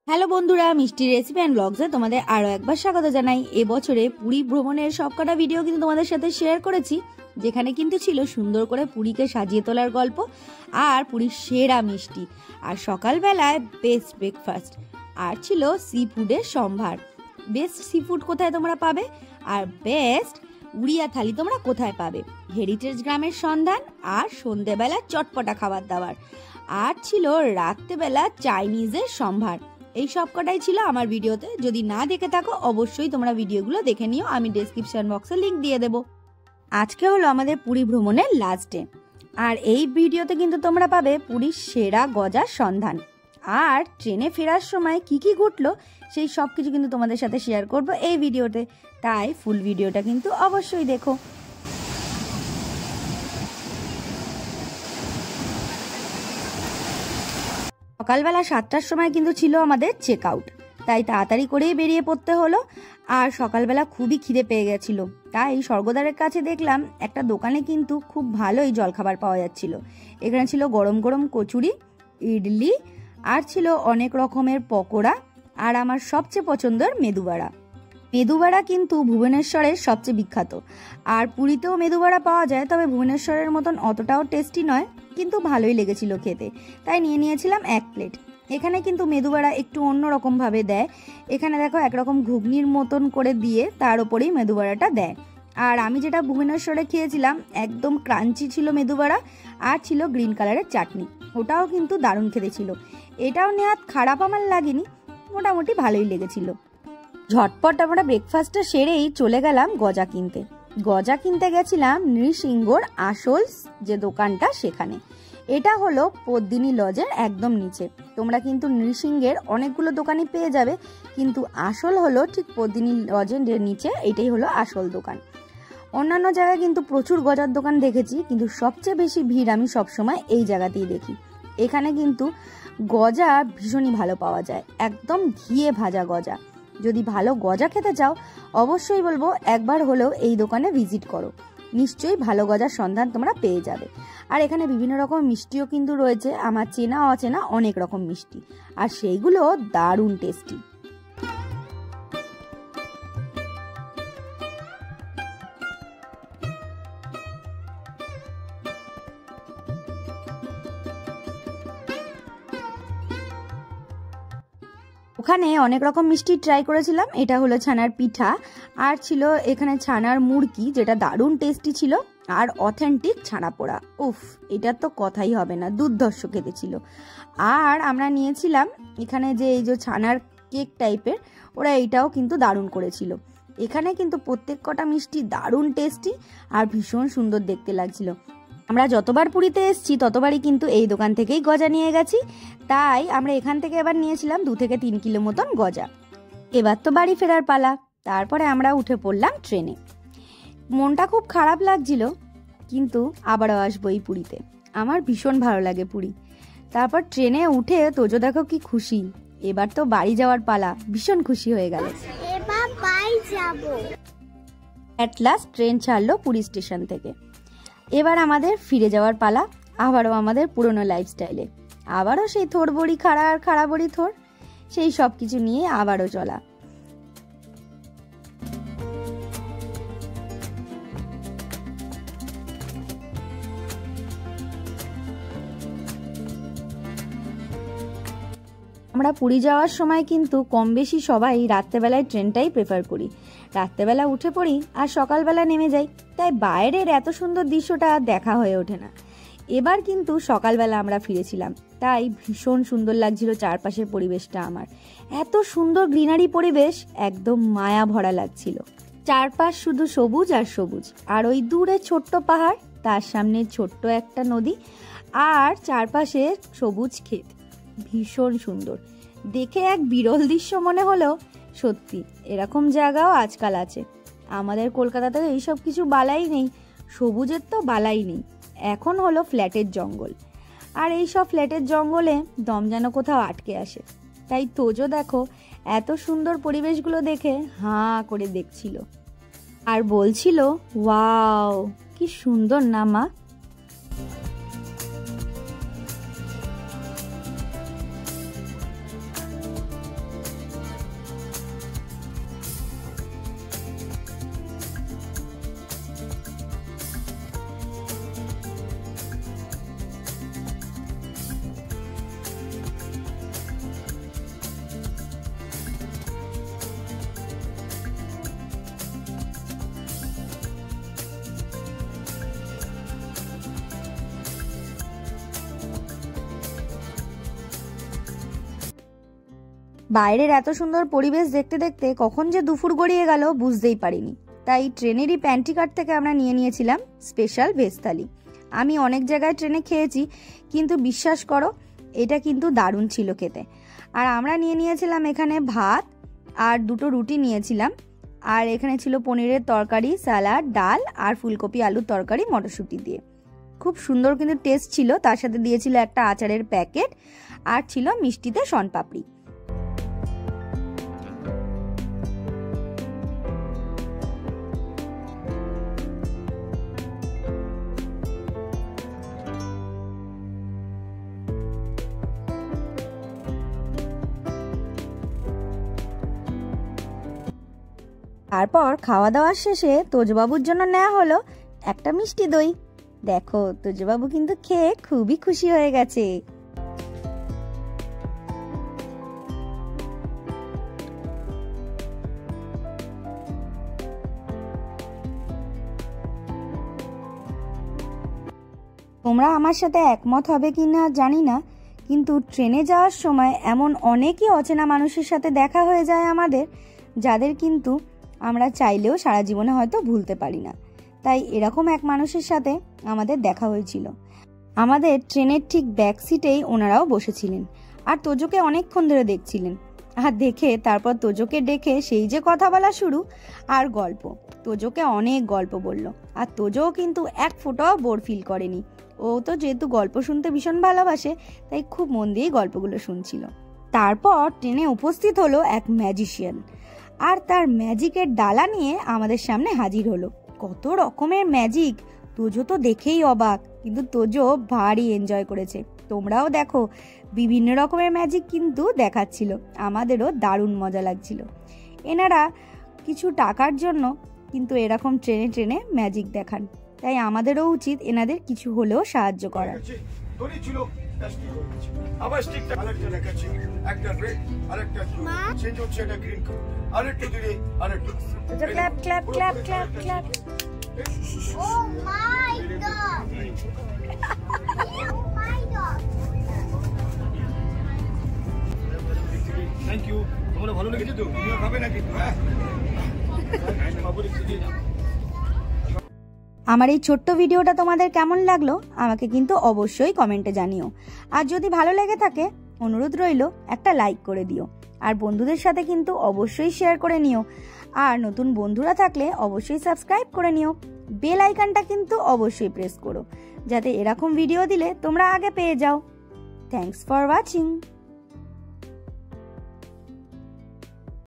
Hello বন্ধুরা, মিষ্টি recipe and ব্লগসে তোমাদের আরও একবার স্বাগত জানাই। এবছরে পুরী ভ্রমণের সবকটা ভিডিও কিন্তু তোমাদের সাথে শেয়ার করেছি, যেখানে কিন্তু ছিল সুন্দর করে পুরীকে সাজিয়ে তোলার গল্প আর পুরীর সেরা মিষ্টি, আর সকালবেলায় বেস্ট ব্রেকফাস্ট, আর ছিল সি ফুডের সম্ভার। বেস্ট সি ফুড কোথায় তোমরা পাবে আর বেস্ট উড়িয়া থালি তোমরা কোথায় পাবে, হেরিটেজ গ্রামের সন্ধান, আর সন্ধেবেলা চটপটা খাবার দাবার, আর ছিল রাত্রেবেলা চাইনিজের সম্ভার। এই সব কটাই ছিল আমার ভিডিওতে। যদি না দেখে থাকো অবশ্যই তোমরা ভিডিওগুলো দেখে নিও, আমি ডেসক্রিপশন বক্সে লিংক দিয়ে দেবো। আজকে হলো আমাদের পুরী ভ্রমণের লাস্ট ডে, আর এই ভিডিওতে কিন্তু তোমরা পাবে পুরীর সেরা গজার সন্ধান, আর ট্রেনে ফেরার সময় কি কি ঘটলো সেই সব কিছু কিন্তু তোমাদের সাথে শেয়ার করব এই ভিডিওতে, তাই ফুল ভিডিওটা কিন্তু অবশ্যই দেখো। সকালবেলা 7টার সময় কিন্তু ছিল আমাদের চেক আউট, তাই তাড়াতাড়ি করেই বেরিয়ে পড়তে হলো। আর সকালবেলা খুবই খিদে পেয়ে গেছিল, তাই স্বর্গদ্বারের কাছে দেখলাম একটা দোকানে কিন্তু খুব ভালোই জলখাবার পাওয়া যাচ্ছিল। এখানে ছিল গরম গরম কচুরি, ইডলি, আর ছিল অনেক রকমের পকোড়া, আর আমার সবচেয়ে পছন্দের মেদুবড়া। মেদুবড়া কিন্তু ভুবনেশ্বরের সবচেয়ে বিখ্যাত, আর পুরীতেও মেদুবড়া পাওয়া যায়, তবে ভুবনেশ্বরের মতন অতটাও টেস্টি নয়, কিন্তু ভালোই লেগেছিল খেতে, তাই নিয়ে নিয়েছিলাম 1 প্লেট। এখানে কিন্তু মেদুবড়া একটু অন্যরকম ভাবে দেয়। এখানে দেখো একরকম ঘুগনির মতন করে দিয়ে তার উপরেই মেদুবড়াটা দেয়। আর আমি যেটা ভুবনেশ্বরে খেয়েছিলাম একদম ক্রাঞ্চি ছিল মেদুবড়া, আর ছিল গ্রিন কালারের চাটনি, ওটাও কিন্তু দারুণ খেতে ছিল। এটাও নেওয়া খারাপ আমার লাগেনি, মোটামুটি ভালোই লেগেছিল। ঝটপট আমরা ব্রেকফাস্টটা সেরেই চলে গেলাম গজা কিনতে। গজা কিনতে গেছিলাম নৃসিংহর আসল যে দোকানটা সেখানে। এটা হলো পদ্মিনী লজের একদম নিচে। তোমরা কিন্তু নৃসিংহের অনেকগুলো দোকানই পেয়ে যাবে, কিন্তু আসল হলো ঠিক পদ্মিনী লজের নিচে, এটাই হলো আসল দোকান। অন্যান্য জায়গায় কিন্তু প্রচুর গজার দোকান দেখেছি, কিন্তু সবচেয়ে বেশি ভিড় আমি সবসময় এই জায়গাতেই দেখি। এখানে কিন্তু গজা ভীষণই ভালো পাওয়া যায়, একদম ঘিয়ে ভাজা গজা। যদি ভালো গজা খেতে চাও অবশ্যই বলবো একবার হলেও এই দোকানে ভিজিট করো, নিশ্চয়ই ভালো গজার সন্ধান তোমরা পেয়ে যাবে। আর এখানে বিভিন্ন রকম মিষ্টিও কিন্তু রয়েছে, আমার চেনা অচেনা অনেক রকম মিষ্টি, আর সেইগুলো দারুণ টেস্টি। ওখানে অনেক রকম মিষ্টি ট্রাই করেছিলাম। এটা হলো ছানার পিঠা, আর ছিল এখানে ছানার মুড়কি, যেটা দারুণ টেস্টি ছিল, আর অথেন্টিক ছানা পোড়া। উফ, এটার তো কথাই হবে না, দুর্ধর্ষ খেতে ছিল। আর আমরা নিয়েছিলাম এখানে যে এই যে ছানার কেক টাইপের, ওরা এইটাও কিন্তু দারুণ করেছিল। এখানে কিন্তু প্রত্যেক কটা মিষ্টি দারুণ টেস্টি আর ভীষণ সুন্দর দেখতে লাগছিল। আমরা যতবার পুরীতে এসেছি ততবারই কিন্তু এই দোকান থেকেই গজা নিয়ে গেছি, তাই আমরা এখান থেকে এবার নিয়েছিলাম 2 থেকে 3 কিলো মতন গজা। এবার তো বাড়ি ফেরার পালা। তারপরে আমরা উঠে পড়লাম ট্রেনে। মনটা খুব খারাপ লাগছিল, কিন্তু আবারও আসবো এই পুরীতে, আমার ভীষণ ভালো লাগে পুরী। তারপর ট্রেনে উঠে তোজো দেখো কি খুশি, এবার তো বাড়ি যাওয়ার পালা, ভীষণ খুশি হয়ে গেল। এবার বাড়ি যাব। অ্যাট লাস্ট ট্রেন ছাড়লো পুরী স্টেশন থেকে। এবার আমাদের ফিরে যাওয়ার পালা, আবারও আমাদের পুরনো লাইফস্টাইলে, আবারও সেই থোর বড়ি খাড়া আর খাড়া বড়ি থোর, সেই সব কিছু নিয়ে আবারও চলা। আমরা পুরী যাওয়ার সময় কিন্তু কম বেশি সবাই রাত্রেবেলায় ট্রেনটাই প্রেফার করি। রাত্রেবেলা উঠে পড়ি আর সকালবেলা নেমে যাই, তাই বাইরের এত সুন্দর দৃশ্যটা দেখা হয়ে ওঠে না। এবার কিন্তু সকালবেলা আমরা ফিরেছিলাম, তাই ভীষণ সুন্দর লাগছিল চারপাশের পরিবেশটা। আমার এত সুন্দর গ্রিনারি পরিবেশ, একদম মায়া ভরা লাগছিল। চারপাশ শুধু সবুজ আর সবুজ, আর ওই দূরে ছোট্ট পাহাড়, তার সামনে ছোট্ট একটা নদী, আর চারপাশে সবুজ ক্ষেত, ভীষণ সুন্দর দেখে। এক বিরল দৃশ্য মনে হলো। সত্যি এরকম জায়গাও আজকাল আছে। আমাদের কলকাতাতে এইসব কিছু বালাই নেই, সবুজের তো বালাই নেই, এখন হলো ফ্ল্যাটের জঙ্গল। আর এই সব ফ্ল্যাটের জঙ্গলে দম যেন কোথাও আটকে আসে। তাই তোজো দেখো এত সুন্দর পরিবেশগুলো দেখে হাঁ করে দেখছিল, আর বলছিল ওয়াও কি সুন্দর না মা। বাইরের এত সুন্দর পরিবেশ দেখতে দেখতে কখন যে দুপুর গড়িয়ে গেল বুঝতেই পারিনি। তাই ট্রেনেরই প্যান্ট্রি কার্ট থেকে আমরা নিয়ে নিয়েছিলাম স্পেশাল ভেজ থালি। আমি অনেক জায়গায় ট্রেনে খেয়েছি, কিন্তু বিশ্বাস করো এটা কিন্তু দারুণ ছিল খেতে। আর আমরা নিয়ে নিয়েছিলাম এখানে ভাত আর 2টো রুটি নিয়েছিলাম, আর এখানে ছিল পনিরের তরকারি, স্যালাড, ডাল আর ফুলকপি আলুর তরকারি মটরশুঁটি দিয়ে। খুব সুন্দর কিন্তু টেস্ট ছিল। তার সাথে দিয়েছিল একটা আচারের প্যাকেট আর ছিল মিষ্টিতে শনপাপড়ি। তারপর খাওয়া দাওয়ার শেষে তোজবাবুর জন্য নেওয়া হলো একটা মিষ্টি দই। দেখো তোজবাবু কিন্তু খেয়ে খুবই খুশি হয়ে গেছে। তোমরা আমার সাথে একমত হবে কিনা জানি না, কিন্তু ট্রেনে যাওয়ার সময় এমন অনেকই অচেনা মানুষের সাথে দেখা হয়ে যায় আমাদের, যাদের কিন্তু আমরা চাইলেও সারা জীবনে হয়তো ভুলতে পারি না। তাই এরকম এক মানুষের সাথে আমাদের দেখা হয়েছিল। আমাদের ট্রেনের ঠিক ব্যাক সিটেই ওনারাও বসেছিলেন আর তোজোকে অনেকক্ষণ ধরে দেখছিলেন। আর দেখে তারপর তোজোকে ডেকে সেই যে কথা বলা শুরু আর গল্প। তোজোকে অনেক গল্প বলল, আর তোজোও কিন্তু এক ফোঁটাও বোর ফিল করেনি। ও তো যেহেতু গল্প শুনতে ভীষণ ভালোবাসে, তাই খুব মন দিয়ে গল্পগুলো শুনছিল। তারপর ট্রেনে উপস্থিত হলো এক ম্যাজিশিয়ান, আর তার ম্যাজিকের ডালা নিয়ে আমাদের সামনে হাজির হলো। কত রকমের ম্যাজিক, তোজো তো দেখেই অবাক, কিন্তু তোজো ভারী এনজয় করেছে। তোমরাও দেখো, বিভিন্ন রকমের ম্যাজিক কিন্তু দেখাচ্ছিল, আমাদেরও দারুণ মজা লাগছিল। এনারা কিছু টাকার জন্য কিন্তু এরকম ট্রেনে ট্রেনে ম্যাজিক দেখান, তাই আমাদেরও উচিত এনাদের কিছু হলেও সাহায্য করা। আবার স্টিকটা আরেকটা দেখাচ্ছি, একটা রেড আরেকটা ব্লু, চেঞ্জ হচ্ছে, এটা গ্রিন কালার, আরেকটু দিলে আরেকটু। আচ্ছা clap clap clap clap clap. Oh my god, oh my god, thank you. তোমরা ভালো লেগেছে তো? তুমিও খাবে না কিন্তু? হ্যাঁ, বাবু রেখে দিয়ে যাও। আমার এই ছোট্ট ভিডিওটা তোমাদের কেমন লাগলো আমাকে কিন্তু অবশ্যই কমেন্টে জানিও। আর যদি ভালো লেগে থাকে অনুরোধ রইল একটা লাইক করে দিও, আর বন্ধুদের সাথে কিন্তু অবশ্যই শেয়ার করে নিও। আর নতুন বন্ধুরা থাকলে অবশ্যই সাবস্ক্রাইব করে নিও। বেল আইকনটা কিন্তু অবশ্যই প্রেস করো, যাতে এরকম ভিডিও দিলে তোমরা আগে পেয়ে যাও। Thanks for watching.